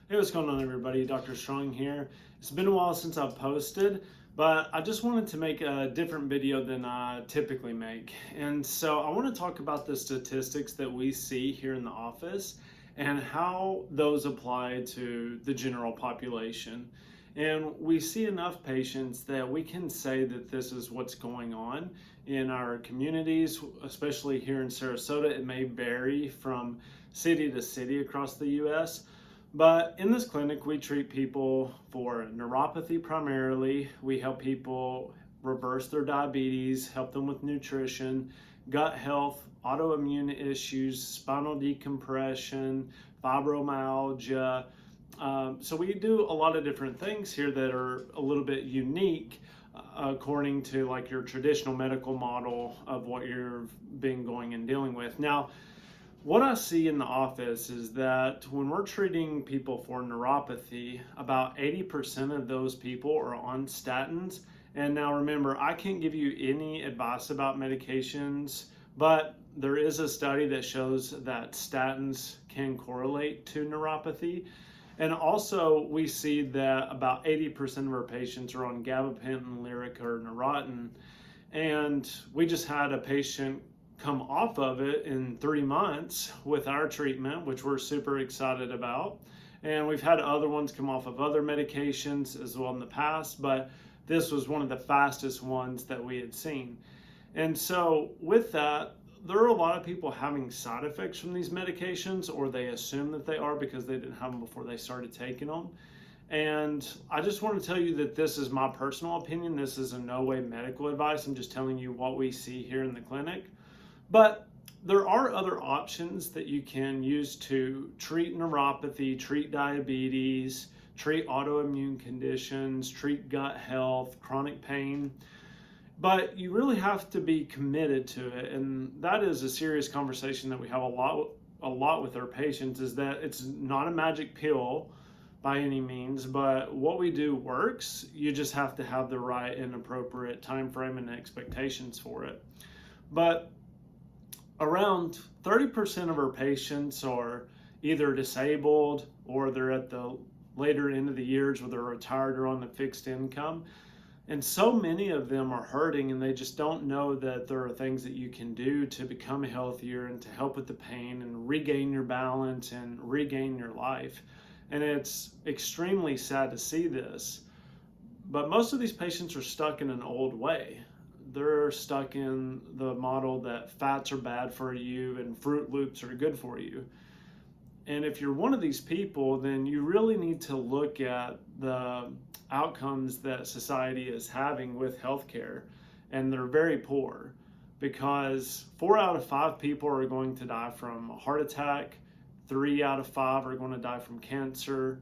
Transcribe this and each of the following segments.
Hey, what's going on, everybody? Dr. Strong here. It's been a while since I've posted, but I just wanted to make a different video than I typically make. And so I want to talk about the statistics that we see here in the office and how those apply to the general population. And we see enough patients that we can say that this is what's going on in our communities, especially here in Sarasota. It may vary from city to city across the US. But in this clinic, we treat people for neuropathy primarily. We help people reverse their diabetes, help them with nutrition, gut health, autoimmune issues, spinal decompression, fibromyalgia. So we do a lot of different things here that are a little bit unique according to like your traditional medical model of what you've been going and dealing with. Now, what I see in the office is that when we're treating people for neuropathy, about 80% of those people are on statins. And now remember, I can't give you any advice about medications, but there is a study that shows that statins can correlate to neuropathy. And also, we see that about 80% of our patients are on gabapentin, Lyrica, or Neurontin. And we just had a patient come off of it in 3 months with our treatment, which we're super excited about. And we've had other ones come off of other medications as well in the past, but this was one of the fastest ones that we had seen. And so with that, there are a lot of people having side effects from these medications, or they assume that they are because they didn't have them before they started taking them. And I just want to tell you that this is my personal opinion. This is in no way medical advice. I'm just telling you what we see here in the clinic. But there are other options that you can use to treat neuropathy, treat diabetes, treat autoimmune conditions, treat gut health, chronic pain. But you really have to be committed to it. And that is a serious conversation that we have a lot with our patients, is that it's not a magic pill by any means, but what we do works. You just have to have the right and appropriate time frame and expectations for it. But around 30% of our patients are either disabled or they're at the later end of the years where they're retired or on a fixed income. And so many of them are hurting and they just don't know that there are things that you can do to become healthier and to help with the pain and regain your balance and regain your life. And it's extremely sad to see this. But most of these patients are stuck in an old way. They're stuck in the model that fats are bad for you and Fruit Loops are good for you. And if you're one of these people, then you really need to look at the outcomes that society is having with healthcare, and they're very poor, because 4 out of 5 people are going to die from a heart attack, 3 out of 5 are going to die from cancer,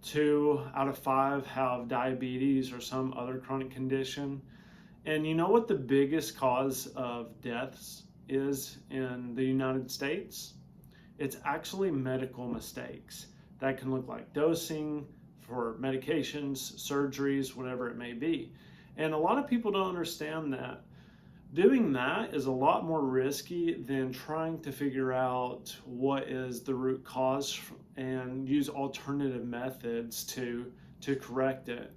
2 out of 5 have diabetes or some other chronic condition. And you know what the biggest cause of deaths is in the United States? It's actually medical mistakes. That can look like dosing for medications, surgeries, whatever it may be. And a lot of people don't understand that doing that is a lot more risky than trying to figure out what is the root cause and use alternative methods to correct it.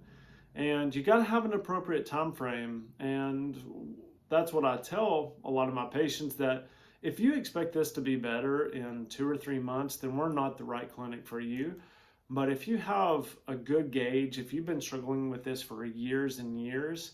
And you got to have an appropriate time frame. And that's what I tell a lot of my patients, that if you expect this to be better in 2 or 3 months, then we're not the right clinic for you. But if you have a good gauge, if you've been struggling with this for years and years,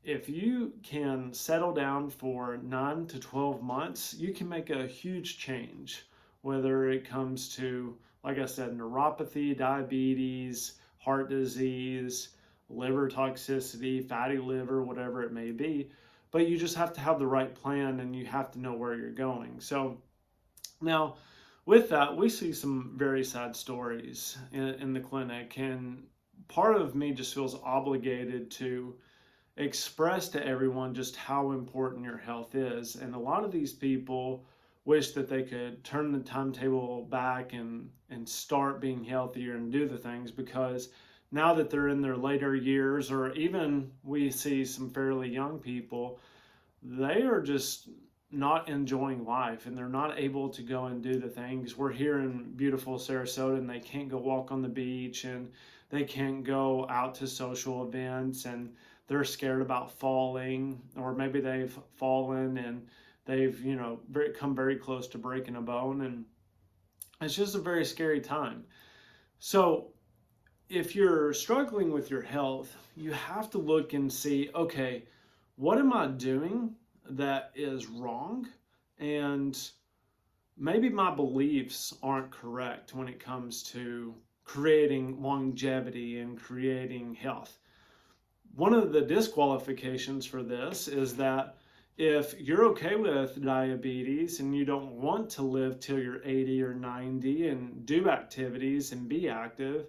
if you can settle down for 9 to 12 months, you can make a huge change, whether it comes to, like I said, neuropathy, diabetes, heart disease, liver toxicity, fatty liver, whatever it may be. But you just have to have the right plan and you have to know where you're going. So now with that, we see some very sad stories in the clinic, and part of me just feels obligated to express to everyone just how important your health is. And a lot of these people wish that they could turn the timetable back and start being healthier and do the things, because now that they're in their later years, or even we see some fairly young people, they are just not enjoying life, and they're not able to go and do the things. We're here in beautiful Sarasota, and they can't go walk on the beach, and they can't go out to social events, and they're scared about falling, or maybe they've fallen and they've, come very close to breaking a bone, and it's just a very scary time. So if you're struggling with your health, you have to look and see, okay, what am I doing that is wrong? And maybe my beliefs aren't correct when it comes to creating longevity and creating health. One of the disqualifications for this is that if you're okay with diabetes and you don't want to live till you're 80 or 90 and do activities and be active,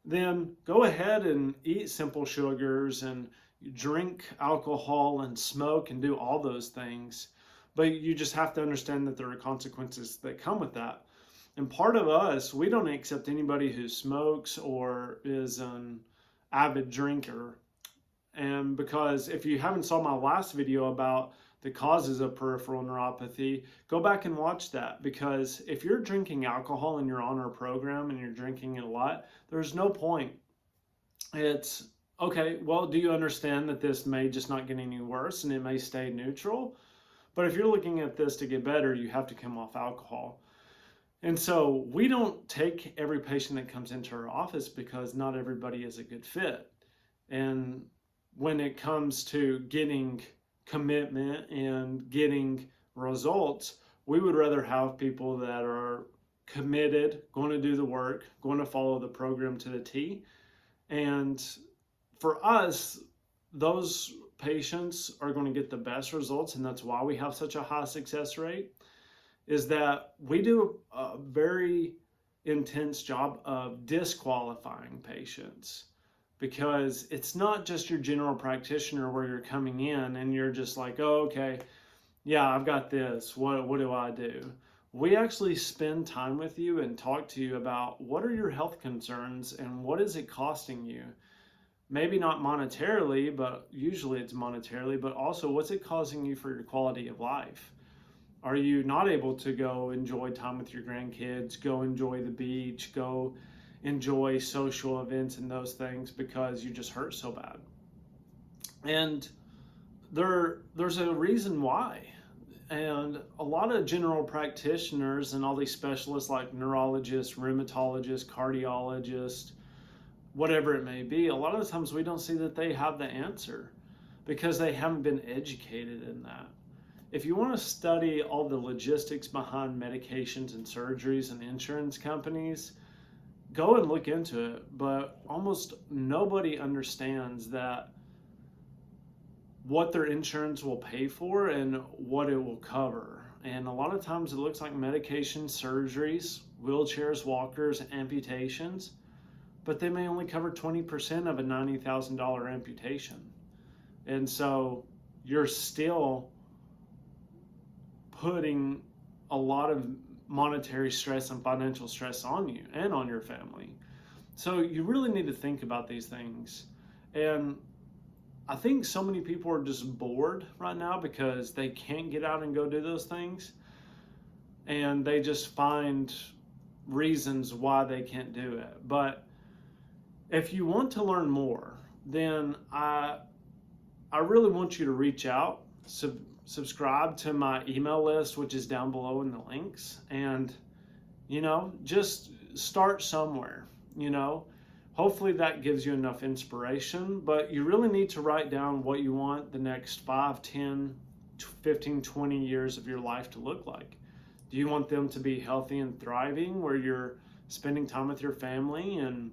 then go ahead and eat simple sugars and drink alcohol and smoke and do all those things. But you just have to understand that there are consequences that come with that. And part of us, we don't accept anybody who smokes or is an avid drinker. And because if you haven't saw my last video about the causes of peripheral neuropathy, go back and watch that, because if you're drinking alcohol and you're on our program and you're drinking it a lot, there's no point. It's okay, well, do you understand that this may just not get any worse and it may stay neutral? But if you're looking at this to get better, you have to come off alcohol. And so we don't take every patient that comes into our office because not everybody is a good fit. And when it comes to getting commitment and getting results, we would rather have people that are committed, going to do the work, going to follow the program to the T. And for us, those patients are going to get the best results, and that's why we have such a high success rate, is that we do a very intense job of disqualifying patients. Because it's not just your general practitioner where you're coming in and you're just like, oh, okay, yeah, I've got this. What do I do? We actually spend time with you and talk to you about what are your health concerns and what is it costing you? Maybe not monetarily, but usually it's monetarily, but also what's it causing you for your quality of life? Are you not able to go enjoy time with your grandkids, go enjoy the beach, go enjoy social events and those things because you just hurt so bad? And there's a reason why. And a lot of general practitioners and all these specialists like neurologists, rheumatologists, cardiologists, whatever it may be, a lot of the times we don't see that they have the answer because they haven't been educated in that. If you want to study all the logistics behind medications and surgeries and insurance companies, go and look into it, but almost nobody understands that what their insurance will pay for and what it will cover. And a lot of times it looks like medication, surgeries, wheelchairs, walkers, amputations, but they may only cover 20% of a $90,000 amputation. And so you're still putting a lot of monetary stress and financial stress on you and on your family. So you really need to think about these things. And I think so many people are just bored right now because they can't get out and go do those things. And they just find reasons why they can't do it. But if you want to learn more, then I really want you to reach out, subscribe to my email list, which is down below in the links, and just start somewhere. Hopefully that gives you enough inspiration, but you really need to write down what you want the next 5, 10, 15, 20 years of your life to look like. Do you want them to be healthy and thriving, where you're spending time with your family and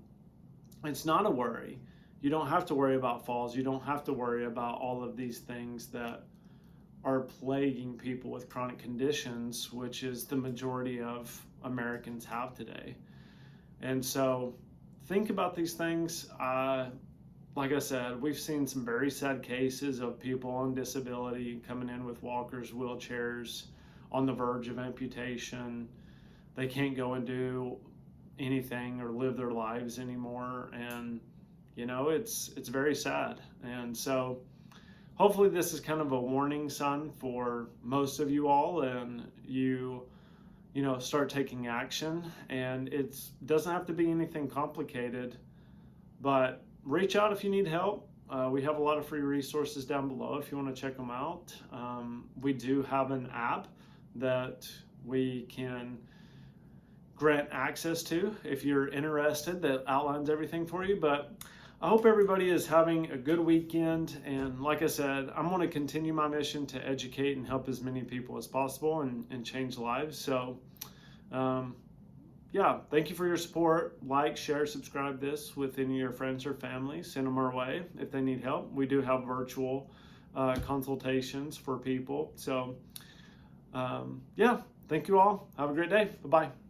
it's not a worry? You don't have to worry about falls. You don't have to worry about all of these things that are plaguing people with chronic conditions, which is the majority of Americans have today. And so think about these things. Like I said, we've seen some very sad cases of people on disability coming in with walkers, wheelchairs, on the verge of amputation. They can't go and do anything or live their lives anymore. And it's very sad. And so hopefully this is kind of a warning sign for most of you all, and you know, start taking action. And it doesn't have to be anything complicated, but reach out if you need help. We have a lot of free resources down below if you want to check them out. We do have an app that we can grant access to if you're interested, that outlines everything for you. But I hope everybody is having a good weekend, and like I said, I'm going to continue my mission to educate and help as many people as possible and change lives. So yeah, thank you for your support. Like, share, subscribe this with any of your friends or family. Send them our way if they need help. We do have virtual consultations for people. So yeah, thank you all. Have a great day. Bye-bye.